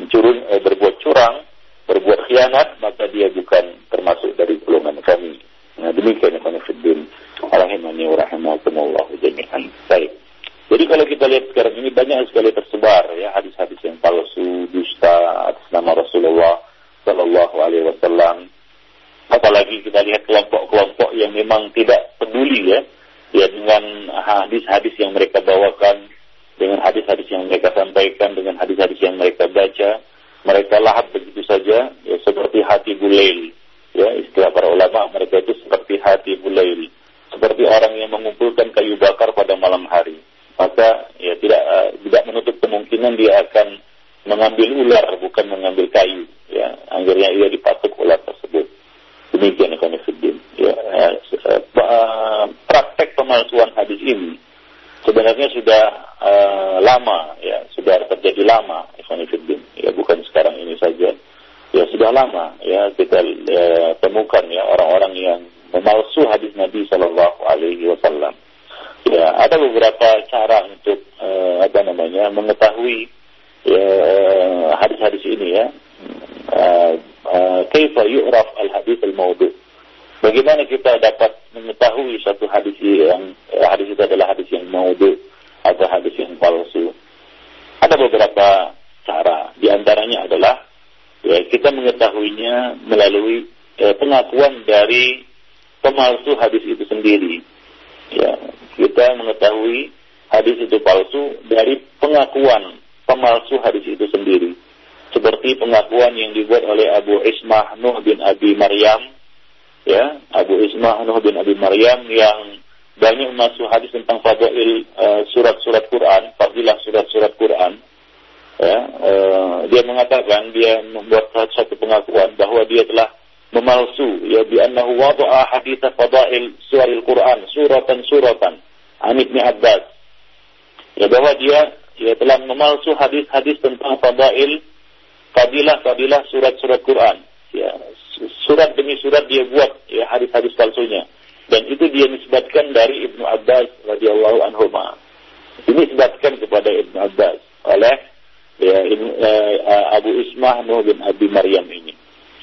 berbuat curang, berbuat khianat, maka dia bukan termasuk dari golongan kami. Nah, demikian ikhwan fillah rahimani wa rahimakumullah jami'an. Baik. Jadi kalau kita lihat sekarang ini banyak sekali tersebar ya hadis-hadis yang palsu, dusta atas nama Rasulullah sallallahu alaihi wasallam. Apalagi kita lihat kelompok-kelompok yang memang tidak peduli ya dengan hadis-hadis yang mereka bawakan, dengan hadis-hadis yang mereka sampaikan, dengan hadis-hadis yang mereka baca, mereka lahap begitu saja ya, seperti hati bulail. Ya, istilah para ulama, mereka itu seperti hati bulail, seperti orang yang mengumpulkan kayu bakar pada malam hari. Maka ya tidak menutup kemungkinan dia akan mengambil ular bukan mengambil kayu. Ya, akhirnya ia dipatuk ular tersebut. Demikian ikhwan fillah. Ya, praktek pemalsuan hadis ini sebenarnya sudah lama, ya sudah terjadi lama ikhwan fillah. Ya bukan sekarang ini saja. Ya sudah lama ya kita temukan ya orang-orang yang memalsu hadis Nabi Sallallahu Alaihi Wasallam. Ya, ada beberapa cara untuk mengetahui hadis-hadis ini ya. Kaifa yu'raf al-hadits al-mawdu'. Bagaimana kita dapat mengetahui satu hadis yang hadis itu adalah hadis yang mawdu' atau hadis yang palsu? Ada beberapa cara. Di antaranya adalah ya, kita mengetahuinya melalui pengakuan dari pemalsu hadis itu sendiri. Ya, kita mengetahui hadis itu palsu dari pengakuan pemalsu hadis itu sendiri. Seperti pengakuan yang dibuat oleh Abu Ismah Nuh bin Abi Maryam, ya, Abu Ismah Nuh bin Abi Maryam yang banyak memalsu hadis tentang fadail surat-surat Quran, fadilah surat-surat Quran. Ya, dia mengatakan, dia membuat satu pengakuan bahwa dia telah memalsu ya bi annahu wada'a hadits fadail suril Quran suratan an Ibnu Abbas. Ya, bahwa dia telah memalsu hadis-hadis tentang fadilah surat-surat Quran. Ya, surat demi surat dia buat ya hadis-hadis palsunya, dan itu dia nisbatkan dari Ibnu Abbas radhiyallahu anhu. Dinisbatkan kepada Ibnu Abbas oleh Abu Ismah Nuh bin Abi Maryam ini.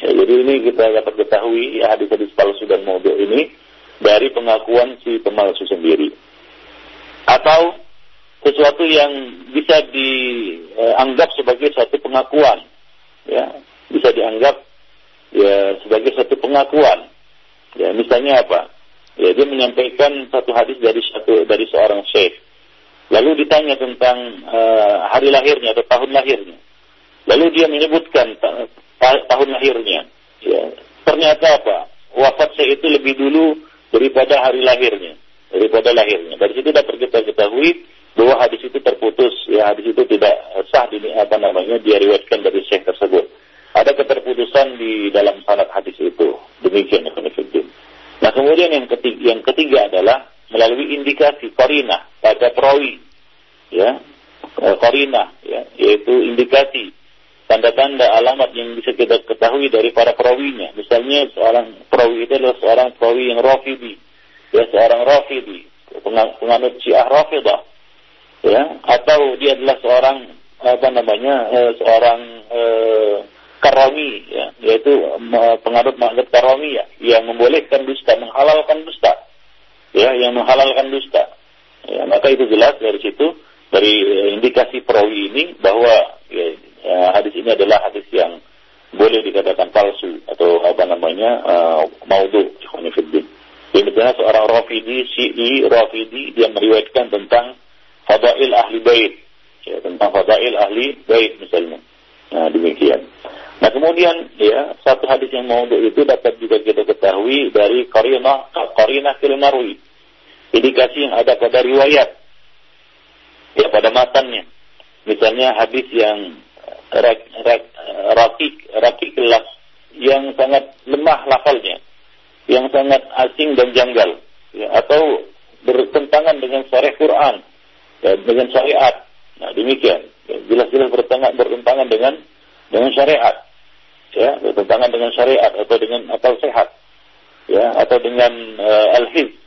Ya, jadi ini kita dapat ketahui ya, hadis-hadis palsu dan mawdu' ini dari pengakuan si pemalsu sendiri. Atau sesuatu yang bisa dianggap sebagai suatu pengakuan. Ya, bisa dianggap ya sebagai suatu pengakuan. Ya, misalnya apa? Ya, dia menyampaikan satu hadis dari seorang syekh. Lalu ditanya tentang hari lahirnya atau tahun lahirnya. Lalu dia menyebutkan tahun lahirnya. Ya, ternyata apa? Wafat syekh itu lebih dulu daripada hari lahirnya, daripada lahirnya. Dari situ dapat kita ketahui bahwa hadis itu terputus, ya hadis itu tidak sah diriwayatkan dari syekh tersebut. Ada keterputusan di dalam sanad hadis itu. Demikian ikhwan fillah. Nah, kemudian yang ketiga adalah melalui indikasi qarinah pada perawi. Ya, qarinah ya, yaitu indikasi tanda-tanda alamat yang bisa kita ketahui dari para perawinya. Misalnya seorang perawi itu adalah seorang perawi yang Rafidi. Ya, seorang Rafidi, penganut Syiah Rafidah. Ya, atau dia adalah seorang seorang Karami, ya, yaitu penganut mazhab Karami ya, yang membolehkan dusta, menghalalkan dusta. Ya, yang menghalalkan dusta. Ya, maka itu jelas dari situ, dari indikasi perawi ini bahwa hadis ini adalah hadis yang boleh dikatakan palsu atau maudhu. Ini misalnya seorang Rafidi, Syi'i Rafidi, dia meriwayatkan tentang fadail ahli bait, ya, tentang fadail ahli bait misalnya. Nah, demikian. Nah, kemudian ya satu hadis yang maudhu itu dapat juga kita ketahui dari qarinah fil marwi, indikasi yang ada pada riwayat, ya, pada matannya. Misalnya hadis yang rakik kelas, yang sangat lemah lafalnya, yang sangat asing dan janggal, ya, atau bertentangan dengan syariat Quran, ya, dengan syariat. Nah, demikian, ya, jelas-jelas bertentangan dengan syariat, ya, bertentangan dengan syariat atau dengan akal sehat, ya, atau dengan al-hifz.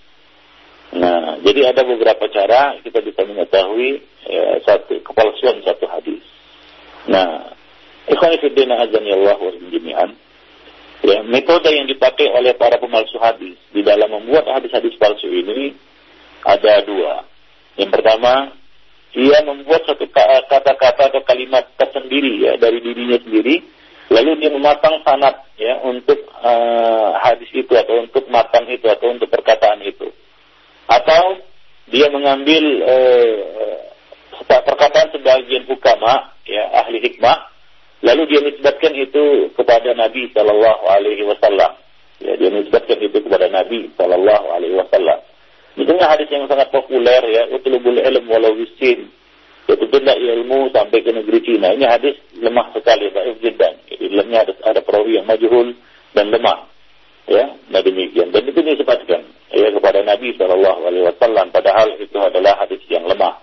Nah, jadi ada beberapa cara kita bisa mengetahui ya, kepalsuan satu hadis. Nah, Ikhwani fi din azani Allah wa jami'an. Ya, metode yang dipakai oleh para pemalsu hadis di dalam membuat hadis-hadis palsu ini ada dua. Yang pertama, dia membuat satu kata-kata atau kalimat tersendiri ya dari dirinya sendiri, lalu dia mematang sanad ya untuk hadis itu atau untuk matan itu atau untuk perkataan itu. Atau dia mengambil perkataan sebagian hukama ya ahli hikmah, lalu dia nisbatkan itu kepada Nabi sallallahu alaihi wasallam. Ya, dia nisbatkan itu kepada Nabi sallallahu alaihi wasallam. Misalnya hadis yang sangat populer ya, utlubul ilm walau bisin. Tuntutlah ilmu sampai ke negeri Cina. Ini hadis lemah sekali, dhaif jiddan. Di dalamnya ada perawi yang majhul dan lemah. Ya, nah demikian. Dan itu disebutkan ya kepada Nabi sallallahu alaihi wasallam, padahal itu adalah hadis yang lemah.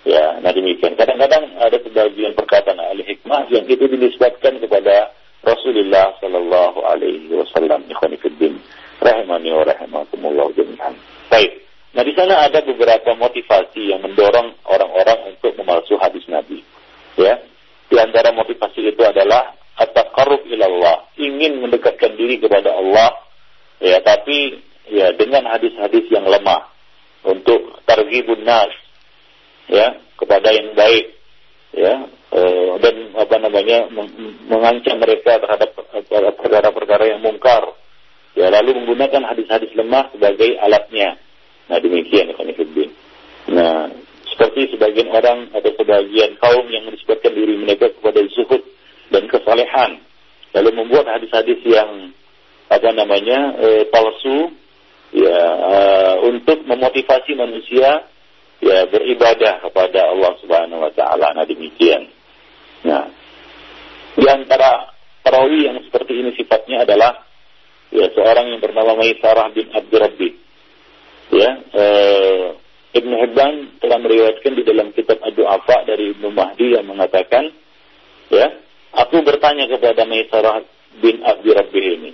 Ya, nah demikian. Kadang-kadang ada sebagian perkataan ahli hikmah yang itu dinisbatkan kepada Rasulullah sallallahu alaihi wasallam. Ikhwani fiddin, rahimani wa rahimakumullah jami'an. Baik. Nah, di sana ada beberapa motivasi yang mendorong orang-orang untuk memalsu hadis Nabi. Ya. Di antara motivasi itu adalah at-taqarrub ila Allah, ingin mendekatkan diri kepada Allah. Ya, tapi ya dengan hadis-hadis yang lemah untuk targhibun nas ya kepada yang baik ya dan mengancam mereka terhadap perkara-perkara yang mungkar ya, lalu menggunakan hadis-hadis lemah sebagai alatnya. Nah demikian ikhwan fillah. Nah seperti sebagian orang atau sebagian kaum yang menisbatkan diri mereka kepada zuhud dan kesalehan, lalu membuat hadis-hadis yang palsu ya untuk memotivasi manusia ya beribadah kepada Allah Subhanahu wa taala. Nah demikian. Nah, di antara perawi yang seperti ini sifatnya adalah ya seorang yang bernama Maisarah bin Abdi Rabbi. Ya, Ibnu Hibban telah meriwayatkan di dalam kitab Ad-Du'afa dari Ibnu Mahdi yang mengatakan, ya, aku bertanya kepada Maisarah bin Abdi Rabbi ini,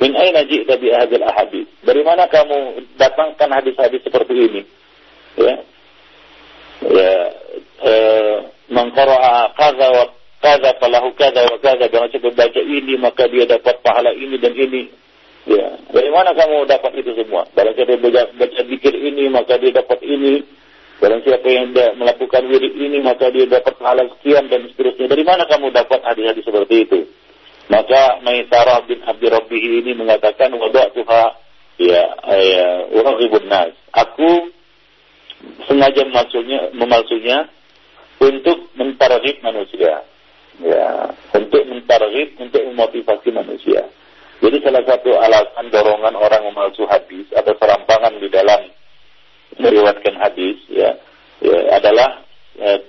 min aina ji'ta bi hadzal ahadits? Dari mana kamu datangkan hadis-hadis seperti ini? Ya. Man qara'a kadza wa kadza falahu kadza wa kadza, barang siapa baca ini maka dia dapat pahala ini dan ini. Ya, dari mana kamu dapat itu semua? Barang siapa baca zikir ini maka dia dapat ini. Barang siapa yang melakukan wirid ini maka dia dapat pahala sekian dan seterusnya. Dari mana kamu dapat hadis-hadis seperti itu? Maka Maisarah bin Abdi Rabbi ini mengatakan wada'tuha ya uraghibun nas. Aku sengaja memalsunya untuk mentarghib manusia. Ya, untuk mentarghib, untuk memotivasi manusia. Jadi salah satu alasan dorongan orang memalsu hadis atau serampangan di dalam meriwayatkan hadis ya adalah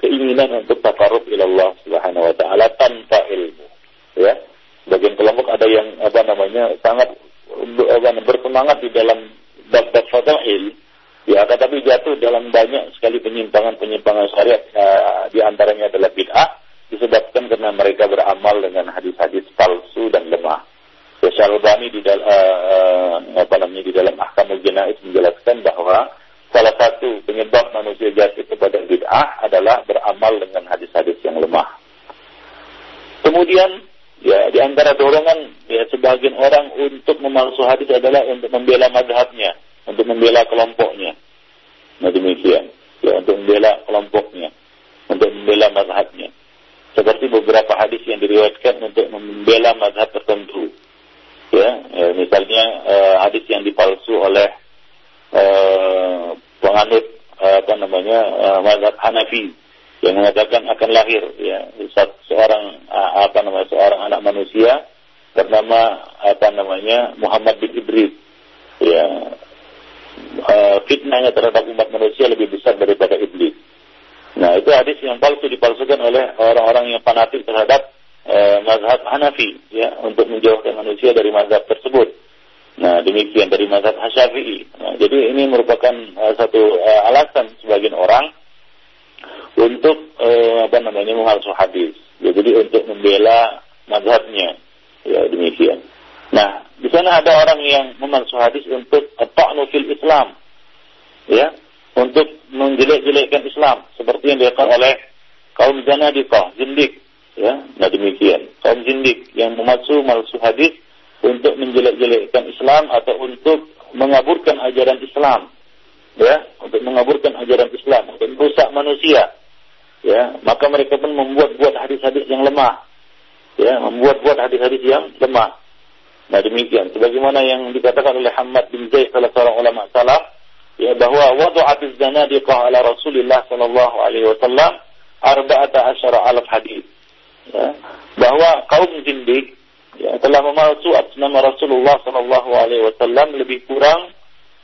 keinginan untuk taqarrub ila Allah Subhanahu wa taala tanpa ilmu. Ya. Bagian kelompok ada yang sangat bersemangat di dalam bab-bab fadail ya, tetapi jatuh dalam banyak sekali penyimpangan syariat, di antaranya adalah bid'ah disebabkan karena mereka beramal dengan hadis-hadis palsu dan lemah. Syalbani di dalam Ahkamul Janaiz menjelaskan bahwa salah satu penyebab manusia jatuh kepada bid'ah adalah beramal dengan hadis-hadis yang lemah. Kemudian ya di antara dorongan ya sebagian orang untuk memalsu hadis adalah untuk membela mazhabnya, untuk membela kelompoknya. Nah demikian, ya untuk membela kelompoknya, untuk membela mazhabnya. Seperti beberapa hadis yang diriwayatkan untuk membela mazhab tertentu. Ya, misalnya hadis yang dipalsu oleh penganut mazhab Hanafi yang mengatakan akan lahir ya seorang anak manusia bernama Muhammad bin Idris. Ya, fitnahnya terhadap umat manusia lebih besar daripada iblis. Nah, itu hadis yang palsu dipalsukan oleh orang-orang yang fanatik terhadap mazhab Hanafi ya untuk menjauhkan manusia dari mazhab tersebut. Nah, demikian dari mazhab Syafi'i. Nah, jadi ini merupakan satu alasan sebagian orang untuk memalsu hadis. Ya, jadi untuk membela mazhabnya. Ya, demikian. Nah, di sana ada orang yang memalsu hadis untuk ta'nu fil Islam. Ya, untuk menjelek-jelekkan Islam seperti yang dilakukan oleh kaum Zanadiqah, zindik. Ya, nah demikian. zindik yang memalsu hadis untuk menjelek-jelekkan Islam atau untuk mengaburkan ajaran Islam, ya, untuk mengaburkan ajaran Islam, untuk merusak manusia, ya, maka mereka pun membuat hadis-hadis yang lemah, ya, membuat hadis-hadis yang lemah. Nah demikian, sebagaimana yang dikatakan oleh Hamad bin Zaid, salah seorang ulama salaf, ya, bahwa wadu'atiz zanadiqah ala Rasulillah sallallahu alaihi wasallam 14,000 hadis, ya, bahwa kaum zindik, ya, telah memalsu atas nama Rasulullah sallallahu alaihi wasallam lebih kurang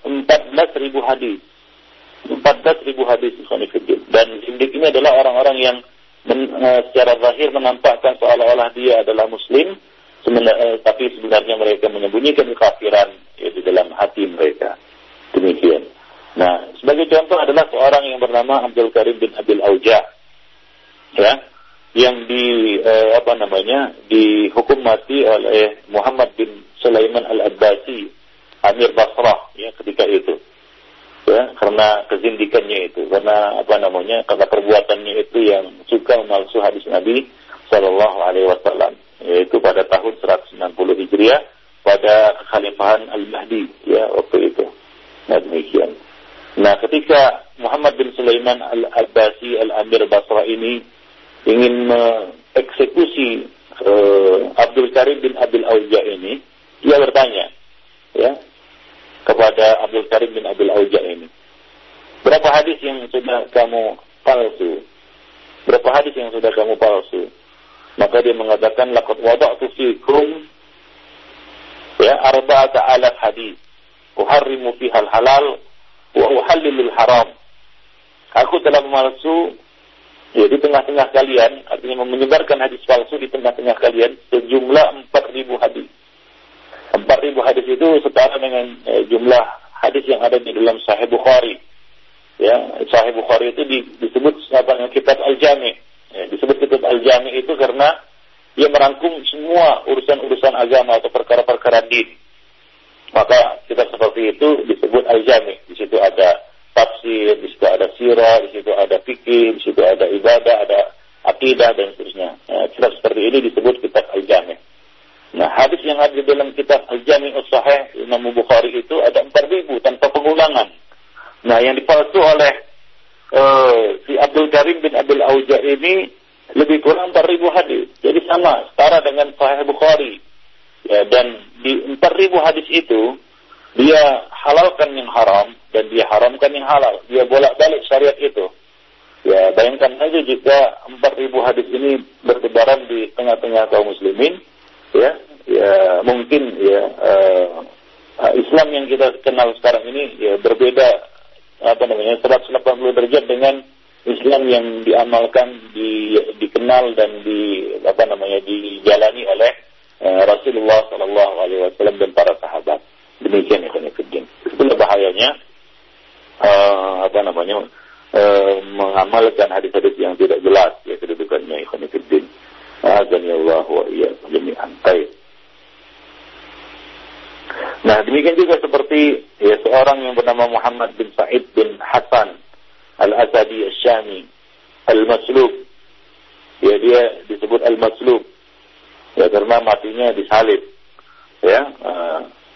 14,000 hadis. 14,000 hadis dan zindik ini adalah orang-orang yang secara zahir menampakkan seolah-olah dia adalah muslim, tapi sebenarnya mereka menyembunyikan kekafiran, ya, di dalam hati mereka. Demikian. Nah, sebagai contoh adalah seorang yang bernama Abdul Karim bin Abil Auja, ya, yang dihukum mati oleh Muhammad bin Sulaiman Al-Abbasi, Amir Basrah, ya, ketika itu, ya, karena kezindikannya itu, karena karena perbuatannya itu yang suka memalsu hadis Nabi Sallallahu Alaihi Wasallam, yaitu pada tahun 190 Hijriah pada kekhalifahan Al-Mahdi, ya, waktu itu. Nah demikian. Nah ketika Muhammad bin Sulaiman Al-Abbasi Al-Amir Basrah ini ingin mengeksekusi Abdul Karim bin Abil Auja ini, dia bertanya, ya, kepada Abdul Karim bin Abil Auja ini, berapa hadis yang sudah kamu palsu? Berapa hadis yang sudah kamu palsu? Maka dia mengatakan, laqad wada'tu fikum, ya, 4,000 hadis, uharrimu fihal halal wa uhallilul haram. Aku telah memalsu, ya, di tengah-tengah kalian, artinya menyebarkan hadis palsu di tengah-tengah kalian sejumlah 4,000 hadis. 4,000 hadis itu setara dengan jumlah hadis yang ada di dalam Sahih Bukhari. Ya, Sahih Bukhari itu disebut kitab Al-Jami'. Ya, disebut kitab Al-Jami' itu karena dia merangkum semua urusan-urusan agama atau perkara-perkara din. Maka kitab seperti itu disebut Al-Jami'. Di situ ada tafsir, di situ ada sirah, di situ ada fikih, di situ ada ibadah, ada akidah dan seterusnya. Kitab seperti ini disebut kitab Al-Jami'. Nah, hadis yang ada di dalam kitab Al-Jami' As-Sahih Imam Bukhari itu ada 4,000 tanpa pengulangan. Nah, yang dipalsu oleh si Abdul Karim bin Abil Auja ini lebih kurang 4,000 hadis. Jadi sama, setara dengan Sahih Bukhari. Ya, dan di 4,000 hadis itu dia halalkan yang haram dan dia haramkan yang halal. Dia bolak-balik syariat itu. Ya, bayangkan saja jika 4,000 hadis ini bertebaran di tengah-tengah kaum muslimin, ya mungkin, ya, Islam yang kita kenal sekarang ini, ya, berbeda 180 derajat dengan Islam yang diamalkan, dikenal dan dijalani oleh Rasulullah Sallallahu Alaihi Wasallam dan para sahabat. Demikian, ikhwan fillah. Itulah bahayanya mengamalkan hadis-hadis yang tidak jelas, ya, kedudukannya, ikhwan fillah. Azanillahu wa iyyakum jami'an. Nah, demikian juga seperti, ya, seorang yang bernama Muhammad bin Sa'id bin Hasan Al-Asadi Al-Syami Al-Maslub. Ya, dia disebut Al-Maslub, ya, karena matinya disalib. Ya,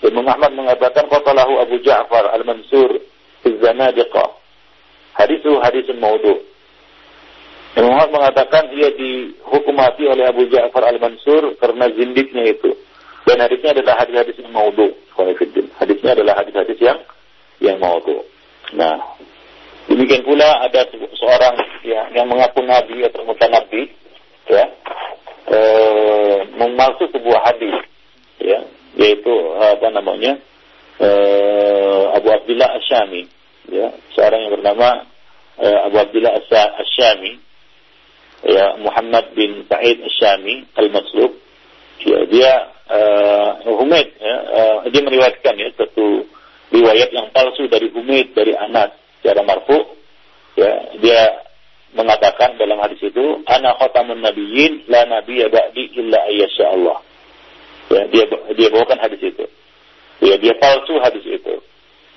Imam Ahmad mengatakan qatalahu Abu Ja'far Al-Mansur fi Zanadiqah. Hadisun maudhu'. Imam Ahmad mengatakan dia dihukum mati oleh Abu Ja'far Al-Mansur karena zindiknya itu. Dan hadisnya adalah hadis-hadis yang maudhu'. Hadisnya adalah hadis-hadis yang maudhu'. Nah, demikian pula ada seorang yang mengaku nabi atau mutanabbi, ya, memalsu sebuah hadis, ya, yaitu Abu Abdullah Asy-Syami, ya, seorang yang bernama Abu Abdullah Asy-Syami, ya, Muhammad bin Sa'id Asy-Syami Al-Maslub. Ya, dia Humaid, ya, dia meriwayatkan, ya, satu riwayat yang palsu dari Humaid dari Anas secara marfu. Ya, dia mengatakan dalam hadis itu, ana khatamun nabiyyin la nabiyya ba'di illa ayyasha Allah. Ya, dia bawakan hadis itu. Ya, dia palsu hadis itu.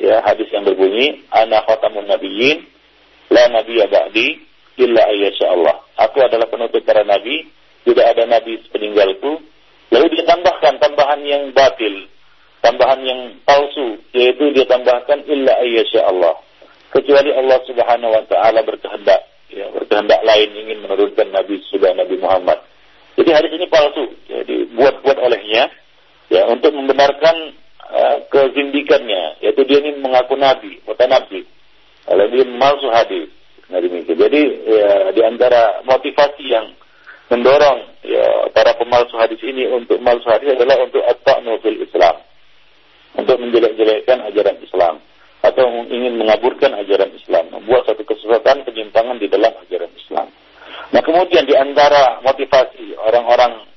Ya, hadis yang berbunyi, ana khatamun nabiyyin la nabiyya ba'di illa ayyasha Allah. Aku adalah penutup para nabi, tidak ada nabi sepeninggalku tambahan yang batil, tambahan yang palsu, yaitu dia tambahkan illa ayyasha Allah, kecuali Allah Subhanahu wa taala berkehendak, ya, berkehendak lain ingin menurunkan Nabi Muhammad. Jadi hadis ini palsu, jadi buat olehnya, ya, untuk membenarkan kezindikannya, yaitu dia ini mengaku nabi, mutanabbi, kalau dia memalsu hadis. Nah, demikian. Jadi ya, di antara motivasi yang mendorong ya para pemalsu hadis ini untuk memalsu hadis adalah untuk at-ta'nu fil Islam, untuk menjelek-jelekkan ajaran Islam atau ingin mengaburkan ajaran Islam, membuat satu kesesatan, penyimpangan di dalam ajaran Islam. Nah, kemudian di antara motivasi orang-orang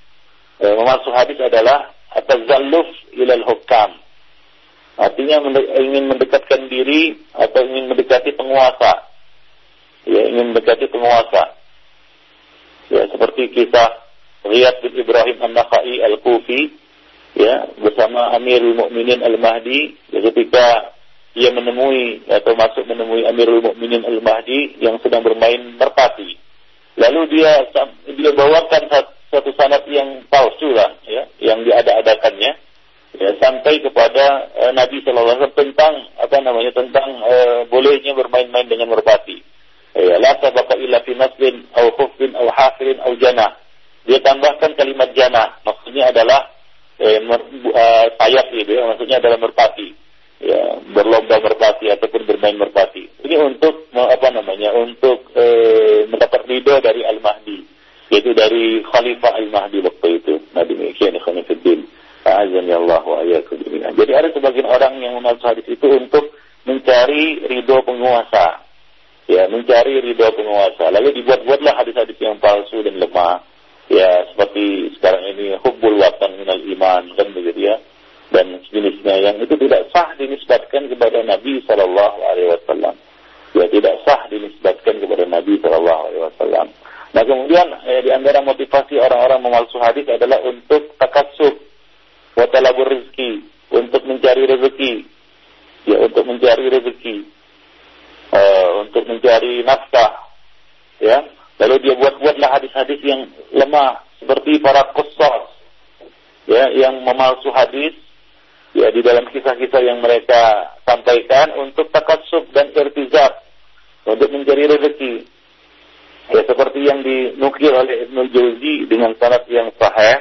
memalsu hadis adalah at-tazalluf ilal hukam. Artinya ingin mendekatkan diri atau ingin mendekati penguasa. Ya, ingin mendekati penguasa. Ya, seperti kisah Riyad bin Ibrahim An-Nakhai Al-Kufi, ya, bersama Amirul Mukminin Al-Mahdi, ya, ketika dia menemui atau masuk menemui Amirul Mukminin Al-Mahdi yang sedang bermain merpati. Lalu dia bawakan satu sanad yang palsu lah, ya, yang diada-adakannya, ya, sampai kepada Nabi sallallahu alaihi wasallam tentang bolehnya bermain-main dengan merpati. Ya, la sabaqa illa fi naslin aw khufin aw hafirin aw janah. Dia tambahkan kalimat janah, maksudnya adalah sayap itu, ya, maksudnya adalah merpati. Ya, berlomba merpati ataupun bermain merpati. Ini untuk untuk mendapat ridho dari Al-Mahdi, yaitu dari Khalifah Al-Mahdi waktu itu. Nah, demikian ikhwan fillah. A'azzani Allah wa iyyakum jami'an. Jadi ada sebagian orang yang memalsu hadis itu untuk mencari ridho penguasa. Ya, mencari ridho penguasa. Lalu dibuat-buatlah hadis-hadis yang palsu dan lemah. Ya, seperti sekarang ini hubbul watan minal iman, kan begitu ya. Dan sejenisnya yang itu tidak sah dinisbatkan kepada Nabi sallallahu alaihi wasallam. Ya, tidak sah dinisbatkan kepada Nabi sallallahu alaihi wasallam. Nah, kemudian di antara motivasi orang-orang memalsu hadis adalah untuk takatsub wa talabur rezeki, untuk mencari rezeki. Ya, untuk mencari rezeki. Untuk mencari nafkah, ya. Lalu dia buat-buatlah hadis-hadis yang lemah seperti para qissas, ya, yang memalsu hadis, ya, di dalam kisah-kisah yang mereka sampaikan untuk takatsub dan irtizaq, untuk mencari rezeki, ya, seperti yang dinukil oleh Ibnul Jauzi dengan sanad yang sahih,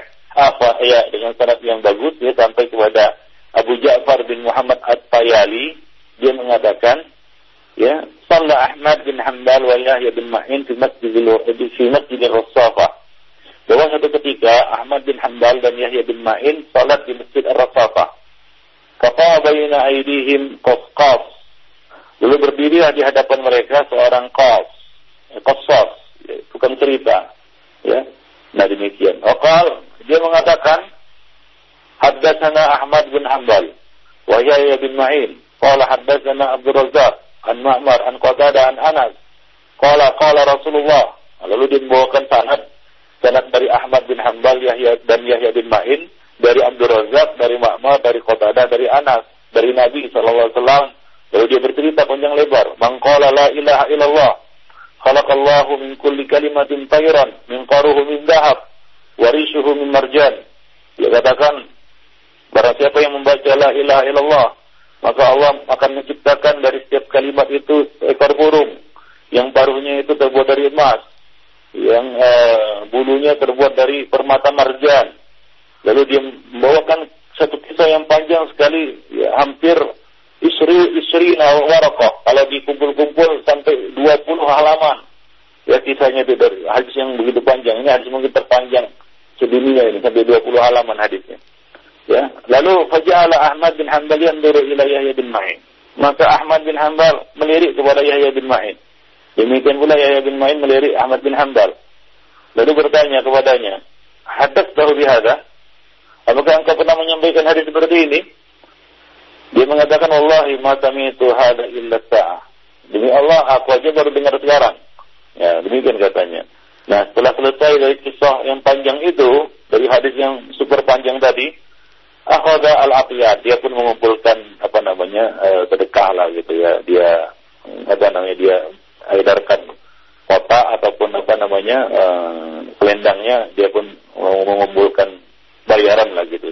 dengan sanad yang bagus, ya, sampai kepada Abu Ja'far bin Muhammad At-Tayali. Dia mengatakan, ya, Shalla Ahmad bin Hanbal wa Yahya bin Ma'in fi Masjidil Rassafah. Bahwa suatu ketika Ahmad bin Hanbal dan Yahya bin Ma'in salat di Masjid Ar-Rassafah. Faqa baina aydihim qasqas. Lalu berdirilah di hadapan mereka seorang qassas, ya, tukang cerita, ya. Nah, demikian. Waqal, dia mengatakan, haddatsana Ahmad bin Hanbal wa Yahya bin Ma'in. Qala haddatsana Abdul Razzaq an Ma'mar an Qatadah an Anas. Qala Rasulullah. Lalu dia membawakan sanad dari Ahmad bin Hanbal, Yahya bin Ma'in, dari Abdul Razzaq, dari Ma'mar, dari Qatadah, dari Anas, dari Nabi sallallahu alaihi wasallam. Lalu dia bercerita panjang lebar, man qala la ilaha illallah khalaqallahu min kulli kalimatin tayran min qaruhu min dhahab wa rishuhu min marjan. Dia katakan, barang siapa yang membaca la ilaha illallah, maka Allah akan menciptakan dari setiap kalimat itu ekor burung yang paruhnya itu terbuat dari emas, yang bulunya terbuat dari permata marjan. Lalu dia membawakan satu kisah yang panjang sekali, ya, hampir isri waraqah, kalau dikumpul-kumpul sampai 20 halaman. Ya, kisahnya itu dari hadis yang begitu panjang. Ini hadis mungkin terpanjang sedunia ini, sampai 20 halaman hadisnya. Ya, lalu faja'ala Ahmad bin Hanbal yanzuru ila Yahya bin Ma'in. Maka Ahmad bin Hanbal melirik kepada Yahya bin Ma'in. Demikian pula Yahya bin Ma'in melirik Ahmad bin Hanbal. Lalu bertanya kepadanya, "Hadatsahu bihadza?" Apakah engkau pernah menyampaikan hadis seperti ini? Dia mengatakan, "Wallahi ma sami'tu hadza illa sa'ah." Demi Allah, aku aja baru dengar sekarang. Ya, demikian katanya. Nah, setelah selesai dari kisah yang panjang itu, dari hadis yang super panjang tadi, akhadha al-aqiyat, dia pun mengumpulkan sedekah lah gitu ya. Dia dia edarkan kota ataupun selendangnya, dia pun mengumpulkan bayaran lah gitu.